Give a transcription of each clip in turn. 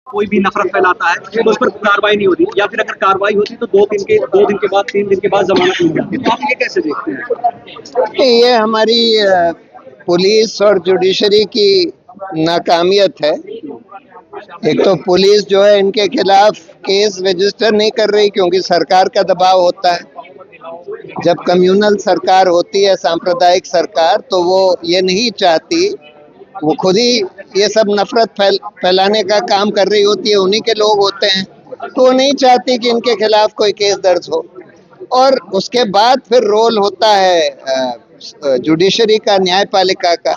कोई भी नफरत फैलाता है तो उस पर कार्रवाई नहीं होती, या फिर अगर कार्रवाई होती तो 2 दिन के बाद 3 दिन के बाद जमानत मिल जाती। तो आप ये कैसे देखते हैं? ये हमारी पुलिस और जुडिशरी की नाकामियत है। एक तो पुलिस जो है इनके खिलाफ केस रजिस्टर नहीं कर रही क्योंकि सरकार का दबाव होता है। जब कम्युनल सरकार होती है, सांप्रदायिक सरकार, तो वो ये नहीं चाहती, वो खुद ही ये सब नफरत फैलाने का काम कर रही होती है, उन्हीं के लोग होते हैं, तो वो नहीं चाहती कि इनके खिलाफ कोई केस दर्ज हो। और उसके बाद फिर रोल होता है जुडिशरी का, न्यायपालिका का।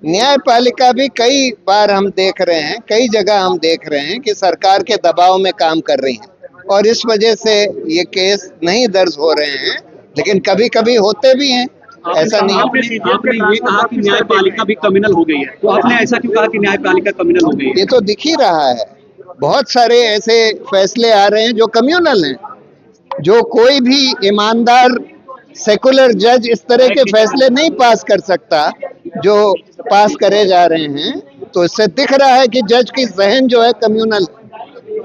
न्यायपालिका भी कई बार हम देख रहे हैं, कई जगह हम देख रहे हैं कि सरकार के दबाव में काम कर रही हैं और इस वजह से ये केस नहीं दर्ज हो रहे हैं, लेकिन कभी कभी होते भी हैं, ऐसा नहीं। आपने ये कहा कि न्यायपालिका भी कम्युनल हो गई है, तो आपने ऐसा क्यों कहा कि न्यायपालिका कम्युनल हो गई है? ये तो दिख ही रहा है, बहुत सारे ऐसे फैसले आ रहे हैं जो कम्युनल हैं, जो कोई भी ईमानदार सेकुलर जज इस तरह के फैसले नहीं पास कर सकता जो पास करे जा रहे हैं। तो इससे दिख रहा है कि जज की जहन जो है कम्युनल।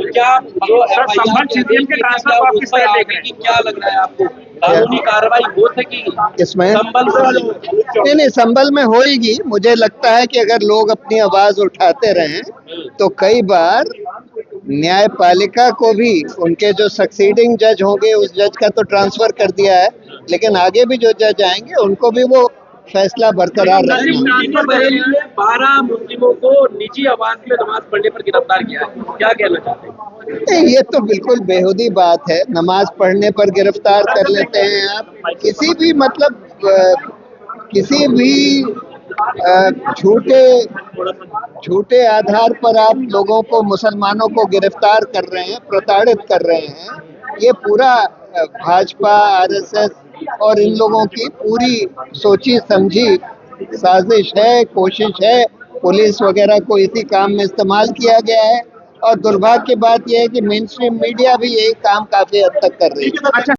क्या जो संभल सीजीएम के ट्रांसफर को आप किस तरह देख रहे हैं? क्या लग रहा है आपको, कानूनी कार्रवाई हो सकेगी इसमें? संभल नहीं, संभल में होएगी। मुझे लगता है कि अगर लोग अपनी आवाज उठाते रहें तो कई बार न्यायपालिका को भी, उनके जो सक्सीडिंग जज होंगे उस जज का तो ट्रांसफर कर दिया है, लेकिन आगे भी जो जज आएंगे उनको भी वो फैसला बरकरार रखना। 12 मुस्लिमों को निजी आवास में नमाज पढ़ने पर गिरफ्तार किया है, क्या कहना चाहते हैं? नहीं, ये तो बिल्कुल बेहुदी बात है। नमाज पढ़ने पर गिरफ्तार कर लेते हैं आप, किसी भी मतलब किसी भी झूठे आधार पर आप लोगों को, मुसलमानों को गिरफ्तार कर रहे हैं, प्रताड़ित कर रहे हैं। ये पूरा भाजपा, आरएसएस और इन लोगों की पूरी सोची समझी साजिश है, कोशिश है। पुलिस वगैरह को इसी काम में इस्तेमाल किया गया है और दुर्भाग्य की बात यह है कि मेन स्ट्रीम मीडिया भी यही काम काफी हद तक कर रही है।